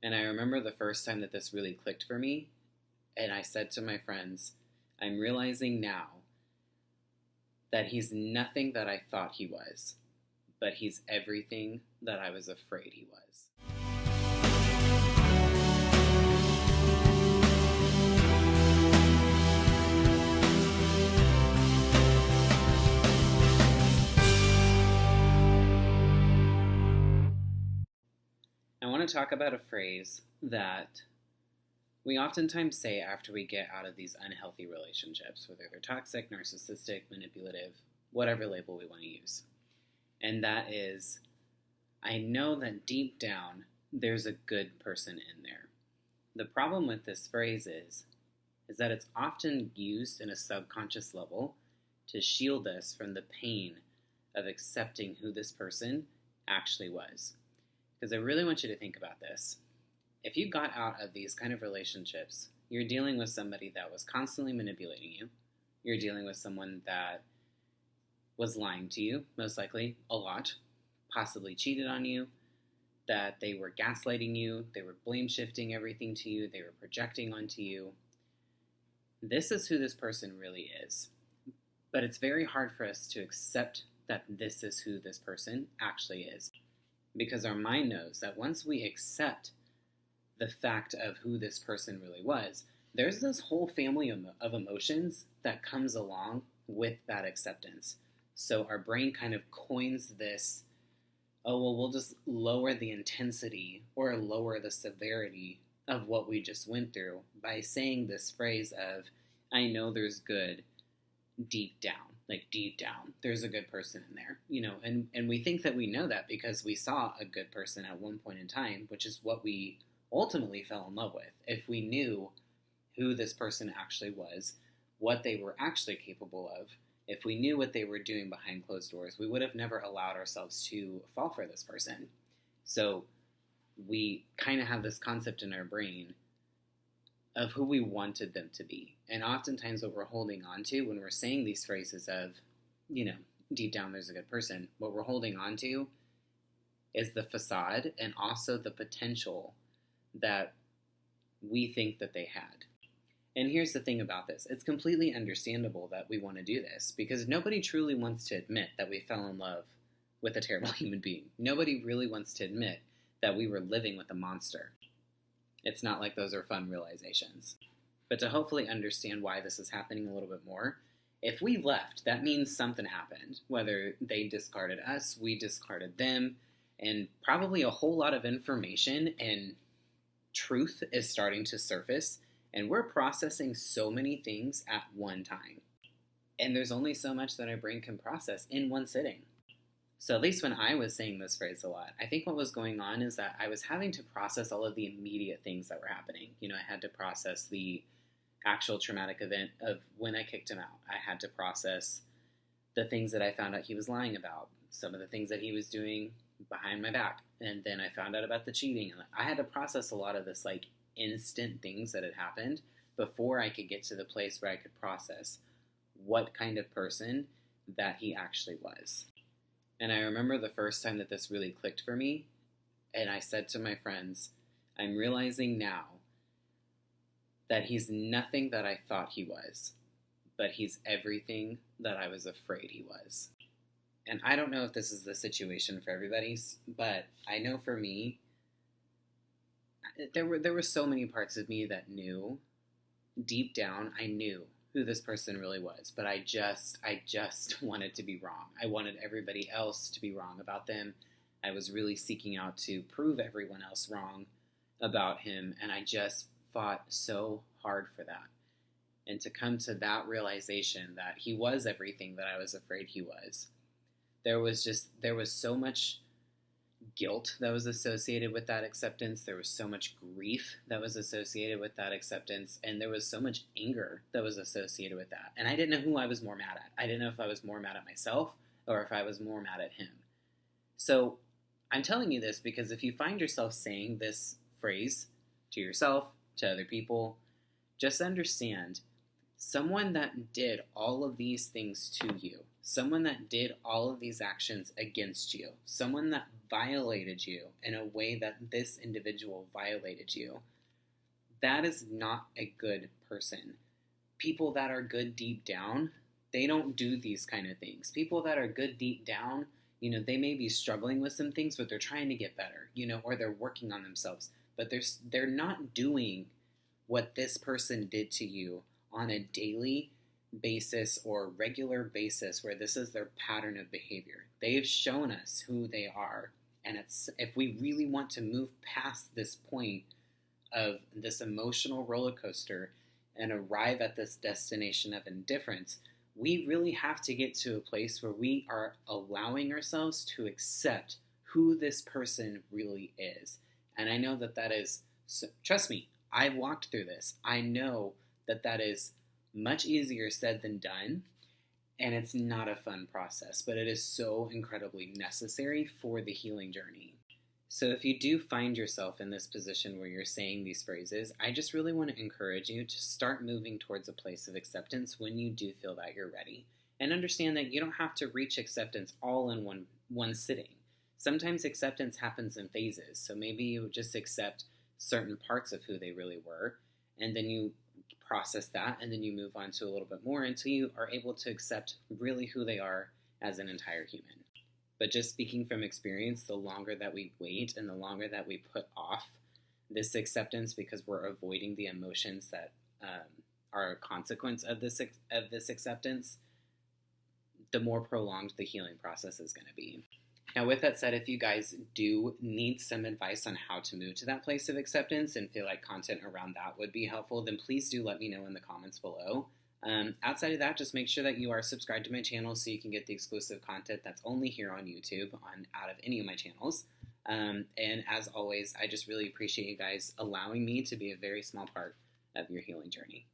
And I remember the first time that this really clicked for me, and I said to my friends, I'm realizing now that he's nothing that I thought he was, but he's everything that I was afraid he was. I want to talk about a phrase that we oftentimes say after we get out of these unhealthy relationships, whether they're toxic, narcissistic, manipulative, whatever label we want to use. And that is, I know that deep down, there's a good person in there. The problem with this phrase is that it's often used in a subconscious level to shield us from the pain of accepting who this person actually was. Because I really want you to think about this. If you got out of these kind of relationships, you're dealing with somebody that was constantly manipulating you. You're dealing with someone that was lying to you, most likely, a lot, possibly cheated on you, that they were gaslighting you, they were blame shifting everything to you, they were projecting onto you. This is who this person really is. But it's very hard for us to accept that this is who this person actually is. Because our mind knows that once we accept the fact of who this person really was, there's this whole family of emotions that comes along with that acceptance. So our brain kind of coins this, oh, well, we'll just lower the intensity or lower the severity of what we just went through by saying this phrase of, I know there's good deep down. Like deep down, there's a good person in there, and we think that we know that because we saw a good person at one point in time, which is what we ultimately fell in love with. If we knew who this person actually was, what they were actually capable of, if we knew what they were doing behind closed doors, we would have never allowed ourselves to fall for this person. So we kind of have this concept in our brain of who we wanted them to be. And oftentimes what we're holding on to when we're saying these phrases of, deep down there's a good person, what we're holding on to is the facade and also the potential that we think that they had. And here's the thing about this. It's completely understandable that we want to do this because nobody truly wants to admit that we fell in love with a terrible human being. Nobody really wants to admit that we were living with a monster. It's not like those are fun realizations. But to hopefully understand why this is happening a little bit more, if we left, that means something happened. Whether they discarded us, we discarded them, and probably a whole lot of information and truth is starting to surface, and we're processing so many things at one time. And there's only so much that our brain can process in one sitting. So at least when I was saying this phrase a lot, I think what was going on is that I was having to process all of the immediate things that were happening. I had to process the actual traumatic event of when I kicked him out. I had to process the things that I found out he was lying about, some of the things that he was doing behind my back. And then I found out about the cheating. And I had to process a lot of this instant things that had happened before I could get to the place where I could process what kind of person that he actually was. And I remember the first time that this really clicked for me, and I said to my friends, I'm realizing now that he's nothing that I thought he was, but he's everything that I was afraid he was. And I don't know if this is the situation for everybody, but I know for me, there were so many parts of me that knew, deep down, I knew who this person really was, but I just wanted to be wrong. I wanted everybody else to be wrong about them. I was really seeking out to prove everyone else wrong about him, and I just fought so hard for that. And to come to that realization that he was everything that I was afraid he was, there was so much guilt that was associated with that acceptance. There was so much grief that was associated with that acceptance. And there was so much anger that was associated with that. And I didn't know who I was more mad at. I didn't know if I was more mad at myself or if I was more mad at him. So I'm telling you this because if you find yourself saying this phrase to yourself, to other people, just understand someone that did all of these things to you, someone that did all of these actions against you, someone that violated you in a way that this individual violated you, that is not a good person. People that are good deep down, they don't do these kind of things. People that are good deep down, they may be struggling with some things, but they're trying to get better, or they're working on themselves. But they're not doing what this person did to you on a daily basis or regular basis where this is their pattern of behavior. They've shown us who they are. And if we really want to move past this point of this emotional roller coaster and arrive at this destination of indifference, we really have to get to a place where we are allowing ourselves to accept who this person really is. And I know that is, trust me, I've walked through this. I know that is much easier said than done, and it's not a fun process, but it is so incredibly necessary for the healing journey. So if you do find yourself in this position where you're saying these phrases, I just really want to encourage you to start moving towards a place of acceptance when you do feel that you're ready. And understand that you don't have to reach acceptance all in one sitting. Sometimes acceptance happens in phases. So maybe you just accept certain parts of who they really were, and then you process that, and then you move on to a little bit more until you are able to accept really who they are as an entire human. But just speaking from experience, the longer that we wait and the longer that we put off this acceptance because we're avoiding the emotions that are a consequence of this acceptance, the more prolonged the healing process is going to be. Now, with that said, if you guys do need some advice on how to move to that place of acceptance and feel like content around that would be helpful, then please do let me know in the comments below. Outside of that, just make sure that you are subscribed to my channel so you can get the exclusive content that's only here on YouTube out of any of my channels. And as always, I just really appreciate you guys allowing me to be a very small part of your healing journey.